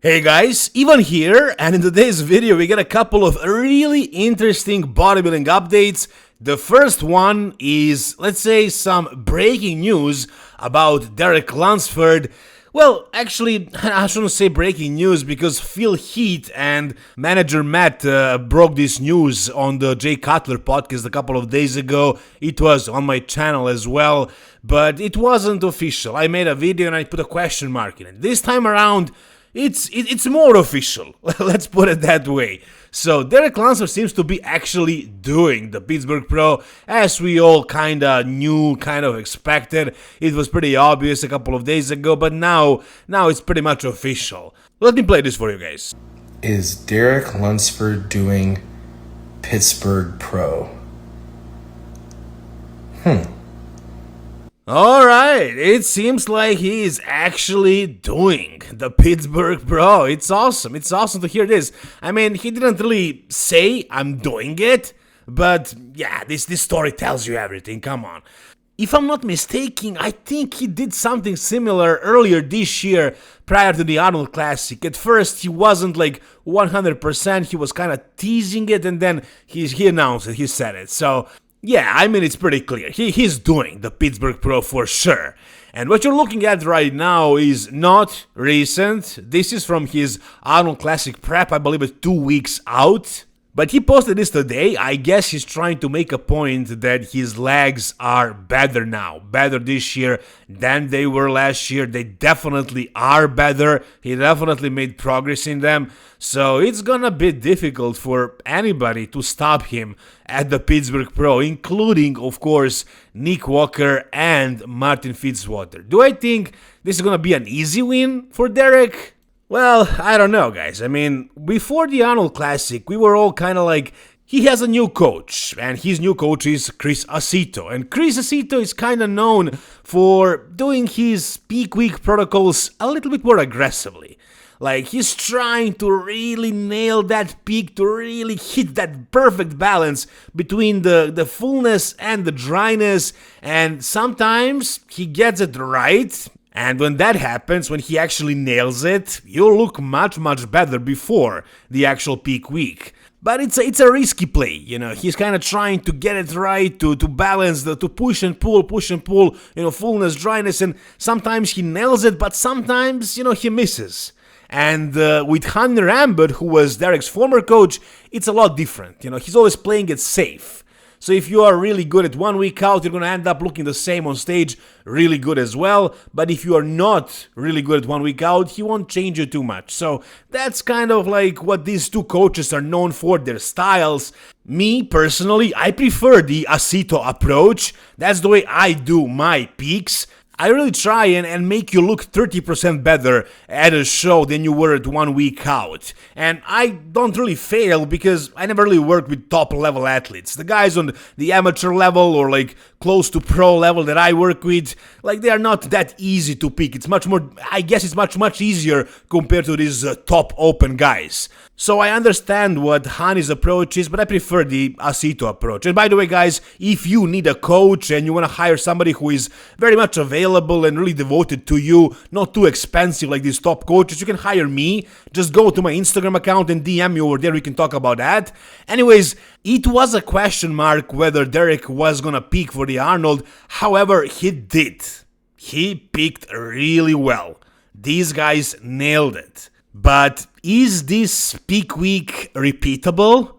Hey guys, Ivan here, and in today's video we got a couple of really interesting bodybuilding updates. The first one is, let's say, some breaking news about Derek Lunsford. Well, actually, I shouldn't say breaking news because Phil Heath and manager Matt broke this news on the Jay Cutler podcast a couple of days ago. It was on my channel as well, but it wasn't official. I made a video and I put a question mark in it. This time around, it's more official, let's put it that way. So Derek Lunsford seems to be actually doing the Pittsburgh Pro, as we all kinda knew, kind of expected. It was pretty obvious a couple of days ago, but now it's pretty much official. Let me play this for you guys. Is Derek Lunsford doing Pittsburgh Pro? Alright, it seems like he is actually doing the Pittsburgh Pro. It's awesome to hear this. I mean, he didn't really say, I'm doing it, but yeah, this story tells you everything, come on. If I'm not mistaken, I think he did something similar earlier this year prior to the Arnold Classic. At first, he wasn't like 100%, he was kind of teasing it, and then he announced it, he said it, so... yeah, I mean, it's pretty clear. He's doing the Pittsburgh Pro for sure. And what you're looking at right now is not recent. This is from his Arnold Classic prep, I believe it's 2 weeks out. But he posted this today. I guess he's trying to make a point that his legs are better now. Better this year than they were last year. They definitely are better. He definitely made progress in them. So it's gonna be difficult for anybody to stop him at the Pittsburgh Pro, including, of course, Nick Walker and Martin Fitzwater. Do I think this is gonna be an easy win for Derek? Well, I don't know, guys. I mean, before the Arnold Classic, we were all kind of like, he has a new coach, and his new coach is Chris Aceto. And Chris Aceto is kind of known for doing his peak week protocols a little bit more aggressively. Like, he's trying to really nail that peak, to really hit that perfect balance between the fullness and the dryness, and sometimes he gets it right. And when that happens, when he actually nails it, you'll look much better before the actual peak week. But it's a risky play, you know. He's kind of trying to get it right, to balance, to push and pull, you know, fullness, dryness, and sometimes he nails it, but sometimes, you know, he misses. And with Hunter Rambert, who was Derek's former coach, it's a lot different, you know. He's always playing it safe. So if you are really good at 1 week out, you're going to end up looking the same on stage, really good as well. But if you are not really good at 1 week out, he won't change you too much. So that's kind of like what these two coaches are known for, their styles. Me, personally, I prefer the Aceto approach. That's the way I do my peaks. I really try and make you look 30% better at a show than you were at 1 week out. And I don't really fail because I never really work with top level athletes. The guys on the amateur level or like close to pro level that I work with, like they are not that easy to pick. It's much more, I guess it's much easier compared to these top open guys. So I understand what Hani's approach is, but I prefer the Aceto approach. And by the way, guys, if you need a coach and you want to hire somebody who is very much available and really devoted to you, not too expensive like these top coaches, you can hire me. Just go to my Instagram account and DM me over there, we can talk about that. Anyways, it was a question mark whether Derek was gonna peak for the Arnold. However, he did. He peaked really well. These guys nailed it. But is this peak week repeatable?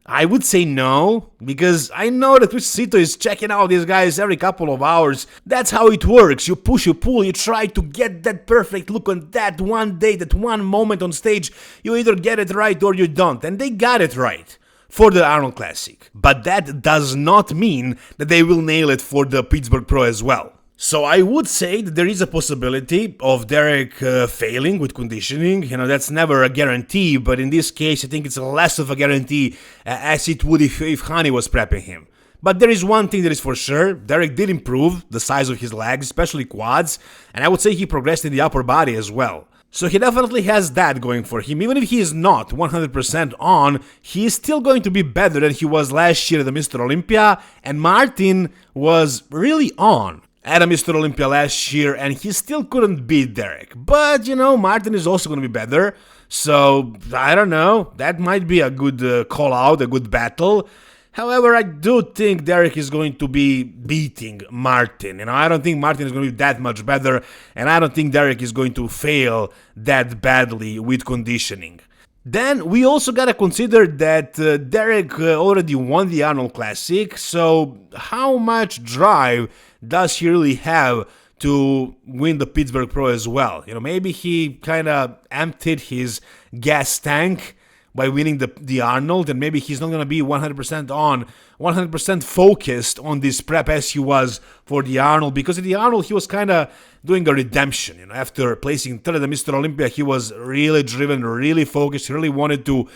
I would say no, because I know that Aceto is checking out these guys every couple of hours. That's how it works. You push, you pull, you try to get that perfect look on that one day, that one moment on stage. You either get it right or you don't, and they got it right for the Arnold Classic. But that does not mean that they will nail it for the Pittsburgh Pro as well. So I would say that there is a possibility of Derek failing with conditioning. You know, that's never a guarantee, but in this case I think it's less of a guarantee as it would if Hani was prepping him. But there is one thing that is for sure, Derek did improve the size of his legs, especially quads, and I would say he progressed in the upper body as well. So he definitely has that going for him. Even if he is not 100% on, he is still going to be better than he was last year at the Mr. Olympia, and Martin was really on. at a Mr. Olympia last year, and he still couldn't beat Derek. But, Martin is also going to be better. So, I don't know. That might be a good call-out, a good battle. However, I do think Derek is going to be beating Martin. I don't think Martin is going to be that much better, and I don't think Derek is going to fail that badly with conditioning. Then we also gotta consider that Derek already won the Arnold Classic, so how much drive does he really have to win the Pittsburgh Pro as well? Maybe he kind of emptied his gas tank by winning the Arnold, and maybe he's not going to be 100% focused on this prep as he was for the Arnold, because at the Arnold he was kind of doing a redemption. After placing third at Mr. Olympia, he was really driven, really focused. He really wanted to,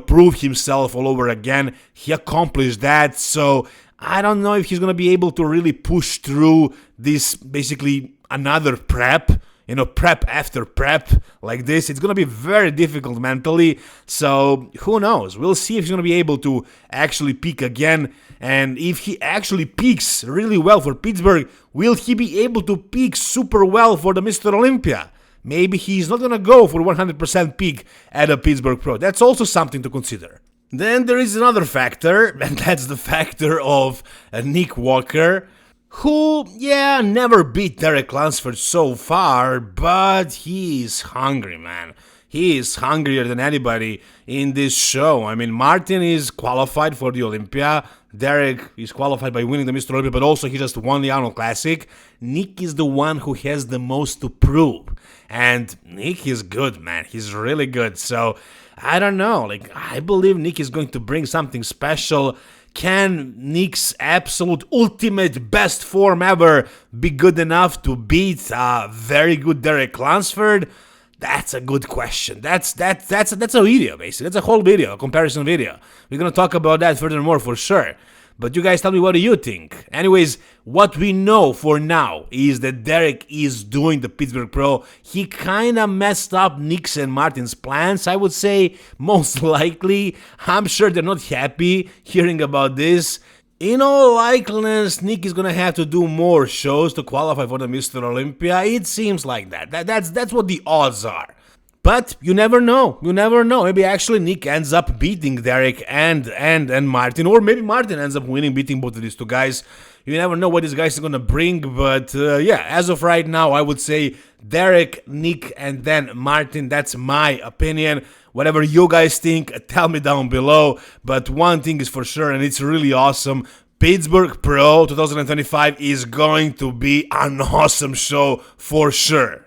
prove himself all over again. He accomplished that, so I don't know if he's going to be able to really push through this, basically another prep. Prep after prep like this. It's going to be very difficult mentally, so who knows? We'll see if he's going to be able to actually peak again, and if he actually peaks really well for Pittsburgh, will he be able to peak super well for the Mr. Olympia? Maybe he's not going to go for 100% peak at a Pittsburgh Pro. That's also something to consider. Then there is another factor, and that's the factor of Nick Walker, who, never beat Derek Lunsford so far, but he is hungry, man. He is hungrier than anybody in this show. I mean, Martin is qualified for the Olympia. Derek is qualified by winning the Mr. Olympia, but also he just won the Arnold Classic. Nick is the one who has the most to prove. And Nick is good, man. He's really good. So, I don't know. I believe Nick is going to bring something special. Can Nick's absolute ultimate best form ever be good enough to beat a very good Derek Lunsford? That's a good question. That's a video, basically. That's a whole video, a comparison video. We're gonna talk about that furthermore for sure. But you guys tell me, what do you think? Anyways, what we know for now is that Derek is doing the Pittsburgh Pro. He kind of messed up Nick's and Martin's plans, I would say, most likely. I'm sure they're not happy hearing about this. In all likeliness, Nick is gonna have to do more shows to qualify for the Mr. Olympia. It seems like that. That's what the odds are. But you never know. Maybe actually Nick ends up beating Derek and Martin, or maybe Martin ends up winning, beating both of these two guys. You never know what these guys are gonna bring. But as of right now, I would say Derek, Nick, and then Martin. That's my opinion. Whatever you guys think, tell me down below. But one thing is for sure, and it's really awesome. Pittsburgh Pro 2025 is going to be an awesome show for sure.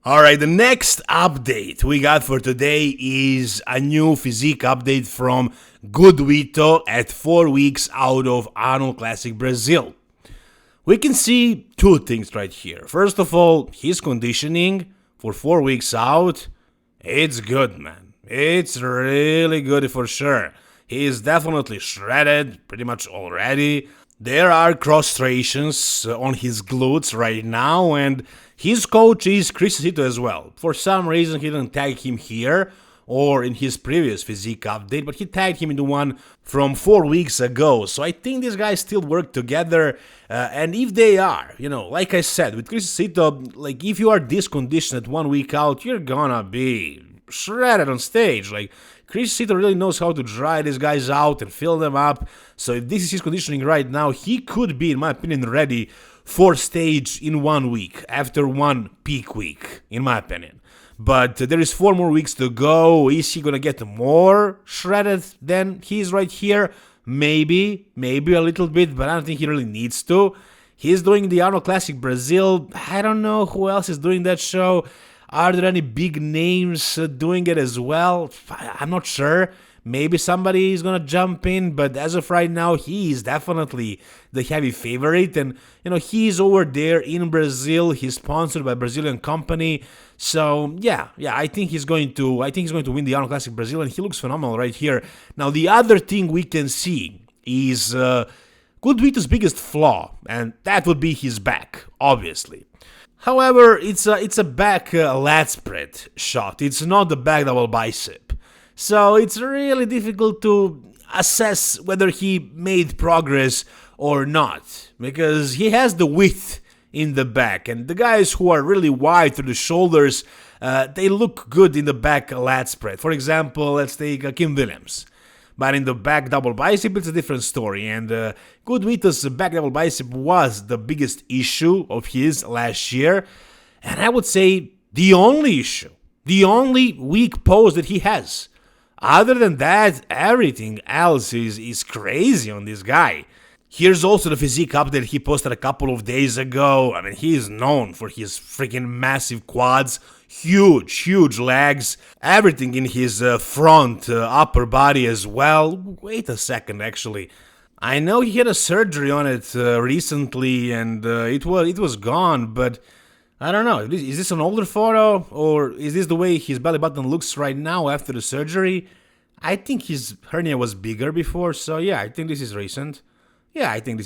Alright, the next update we got for today is a new physique update from Good Vito at 4 weeks out of Arnold Classic Brazil. We can see two things right here. First of all, his conditioning for 4 weeks out, it's good, man. It's really good for sure. He is definitely shredded pretty much already. There are cross striations on his glutes right now, and his coach is Chris Vito as well. For some reason, he didn't tag him here or in his previous physique update, but he tagged him in the one from 4 weeks ago. So I think these guys still work together, and if they are, like I said, with Chris Vito, if you are this conditioned 1 week out, you're gonna be shredded on stage. Chris Vito really knows how to dry these guys out and fill them up. So if this is his conditioning right now, he could be, in my opinion, ready for stage in 1 week, after one peak week, in my opinion. But there is 4 more weeks to go. Is he gonna get more shredded than he is right here? Maybe a little bit, but I don't think he really needs to. He's doing the Arnold Classic Brazil. I don't know who else is doing that show. Are there any big names doing it as well? I'm not sure. Maybe somebody is going to jump in, but as of right now, he is definitely the heavy favorite. And, he's over there in Brazil. He's sponsored by a Brazilian company. So, I think he's going to win the Arnold Classic Brazil, and he looks phenomenal right here. Now, the other thing we can see is Good Vito's biggest flaw, and that would be his back, obviously. However, it's a back lat spread shot. It's not the back double bicep. So it's really difficult to assess whether he made progress or not, because he has the width in the back. And the guys who are really wide through the shoulders, they look good in the back lat spread. For example, let's take Kim Williams. But in the back double bicep, it's a different story. And Good Vito's back double bicep was the biggest issue of his last year. And I would say the only issue, the only weak pose that he has. Other than that, everything else is crazy on this guy. Here's also the physique update he posted a couple of days ago. I mean, he is known for his freaking massive quads, huge legs, everything in his front, upper body as well. Wait a second, actually. I know he had a surgery on it recently, and it was gone, but I don't know. Is this an older photo, or is this the way his belly button looks right now after the surgery? I think his hernia was bigger before, so yeah, I think this is recent. Yeah, I think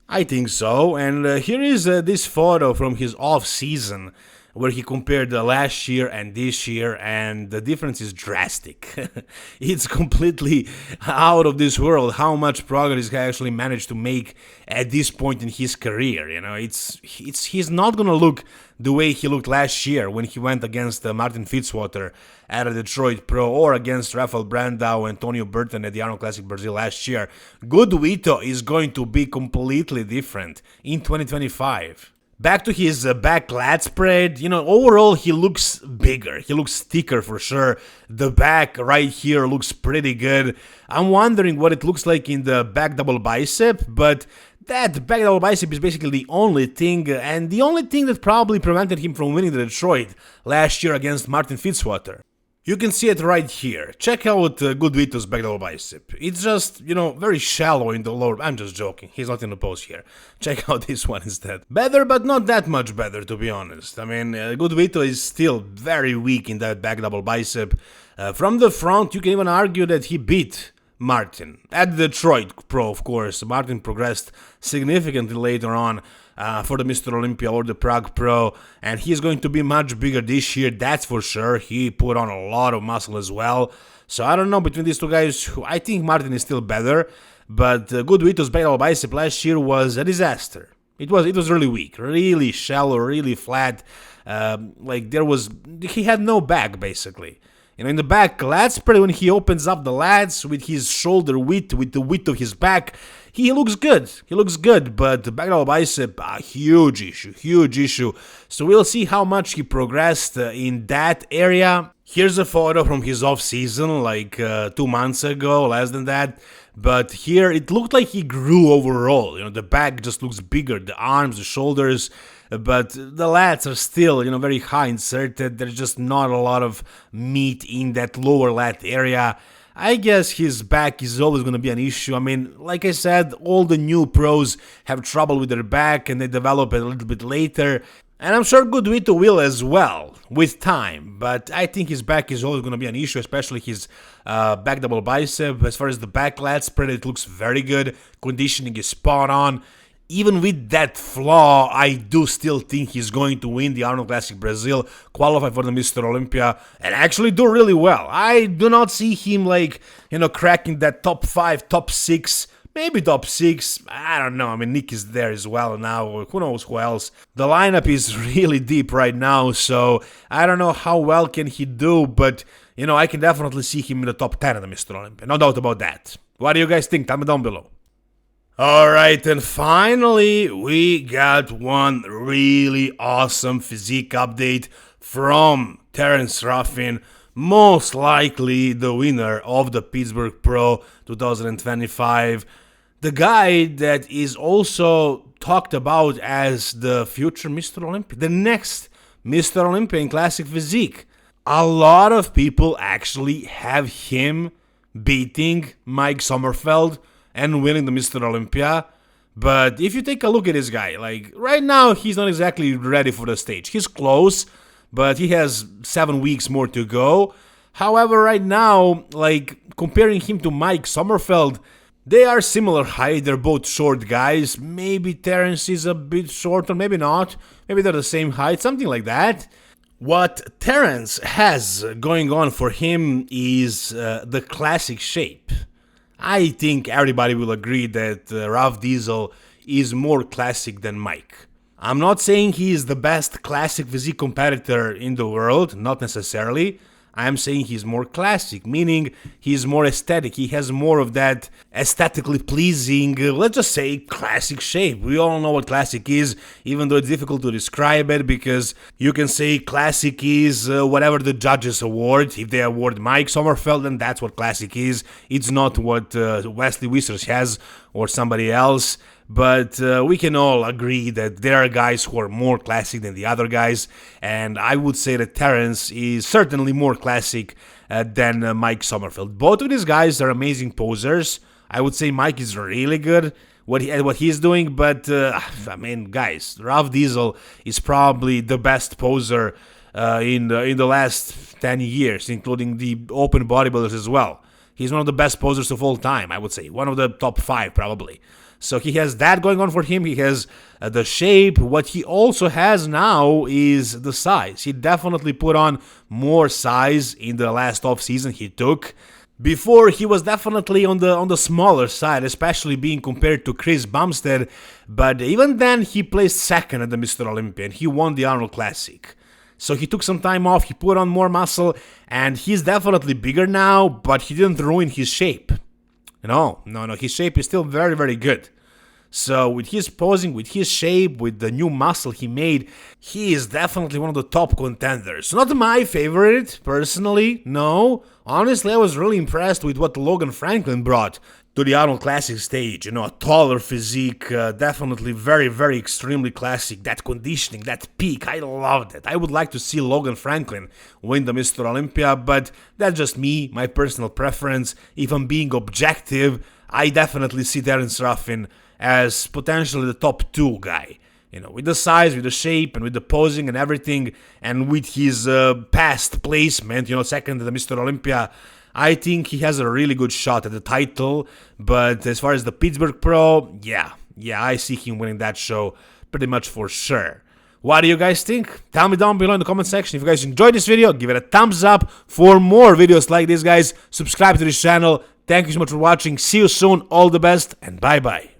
I think so. And here is this photo from his off-season, where he compared last year and this year, and the difference is drastic. It's completely out of this world how much progress he actually managed to make at this point in his career. You know, he's not gonna look the way he looked last year when he went against Martin Fitzwater at a Detroit Pro, or against Rafael Brandao and Antonio Burton at the Arnold Classic Brazil last year. Good Vito is going to be completely different in 2025. Back to his back lat spread, you know, overall he looks bigger, he looks thicker for sure. The back right here looks pretty good. I'm wondering what it looks like in the back double bicep, but that back double bicep is basically the only thing, and the only thing that probably prevented him from winning the Detroit last year against Martin Fitzwater. You can see it right here. Check out Good Vito's back double bicep. It's just, you know, very shallow in the lower. I'm just joking. He's not in the pose here. Check out this one instead. Better, but not that much better, to be honest. I mean, Good Vito is still very weak in that back double bicep. From the front, you can even argue that he beat Martin. At the Detroit Pro, of course, Martin progressed significantly later on for the Mr. Olympia or the Prague Pro, and he's going to be much bigger this year, that's for sure. He put on a lot of muscle as well. So I don't know, between these two guys, I think Martin is still better, but Good Vito's back double bicep last year was a disaster. It was really weak, really shallow, really flat. He had no back, basically. You know, in the back lat spread, when he opens up the lats with his shoulder width, with the width of his back, he looks good. But the back double bicep, huge issue. So we'll see how much he progressed in that area. Here's a photo from his off-season, like 2 months ago, less than that. But here, it looked like he grew overall. You know, the back just looks bigger, the arms, the shoulders. But the lats are still, you know, very high inserted. There's just not a lot of meat in that lower lat area. I guess his back is always going to be an issue. I mean, like I said, all the new pros have trouble with their back and they develop it a little bit later. And I'm sure Good Vito will as well, with time. But I think his back is always going to be an issue, especially his back double bicep. As far as the back lat spread, it looks very good. Conditioning is spot on. Even with that flaw, I do still think he's going to win the Arnold Classic Brazil, qualify for the Mr. Olympia, and actually do really well. I do not see him, like, you know, cracking that top 5, top 6, maybe top 6. I don't know. I mean, Nick is there as well now. Who knows who else? The lineup is really deep right now, so I don't know how well can he do, but, you know, I can definitely see him in the top 10 of the Mr. Olympia. No doubt about that. What do you guys think? Tell me down below. Alright, and finally, we got one really awesome physique update from Terence Ruffin, most likely the winner of the Pittsburgh Pro 2025. The guy that is also talked about as the future Mr. Olympia, the next Mr. Olympia in classic physique. A lot of people actually have him beating Mike Sommerfeld and winning the Mr. Olympia. But if you take a look at this guy, like, right now, he's not exactly ready for the stage. He's close, but he has 7 weeks more to go. However, right now, like, comparing him to Mike Sommerfeld, they are similar height. They're both short guys. Maybe Terence is a bit shorter, maybe not. Maybe they're the same height, something like that. What Terence has going on for him is the classic shape. I think everybody will agree that Ruff Diesel is more classic than Mike. I'm not saying he is the best classic physique competitor in the world, not necessarily. I'm saying he's more classic, meaning he's more aesthetic. He has more of that aesthetically pleasing, let's just say, classic shape. We all know what classic is, even though it's difficult to describe it, because you can say classic is whatever the judges award. If they award Mike Sommerfeld, then that's what classic is. It's not what Wesley Wissers has or somebody else. But we can all agree that there are guys who are more classic than the other guys, and I would say that Terence is certainly more classic than Mike Sommerfeld. Both of these guys are amazing posers. I would say Mike is really good at what he's doing, but I mean, guys, Ruff Diesel is probably the best poser in the last 10 years, including the open bodybuilders as well. He's one of the best posers of all time, I would say. One of the top 5, probably. So he has that going on for him. He has the shape. What he also has now is the size. He definitely put on more size in the last off season he took. Before, he was definitely on the smaller side, especially being compared to Chris Bumstead. But even then, he placed second at the Mr. Olympia, and he won the Arnold Classic. So he took some time off, he put on more muscle, and he's definitely bigger now, but he didn't ruin his shape. No, his shape is still very, very good. So with his posing, with his shape, with the new muscle he made, he is definitely one of the top contenders. Not my favorite, personally, no. Honestly, I was really impressed with what Logan Franklin brought to the Arnold Classic stage. A taller physique, definitely very, very extremely classic. That conditioning, that peak, I loved it. I would like to see Logan Franklin win the Mr. Olympia, but that's just me, my personal preference. If I'm being objective, I definitely see Terence Ruffin as potentially the top 2 guy. With the size, with the shape, and with the posing and everything, and with his past placement, second to the Mr. Olympia, I think he has a really good shot at the title. But as far as the Pittsburgh Pro, yeah, I see him winning that show pretty much for sure. What do you guys think? Tell me down below in the comment section. If you guys enjoyed this video, give it a thumbs up. For more videos like this, guys, subscribe to this channel. Thank you so much for watching. See you soon. All the best, and bye-bye.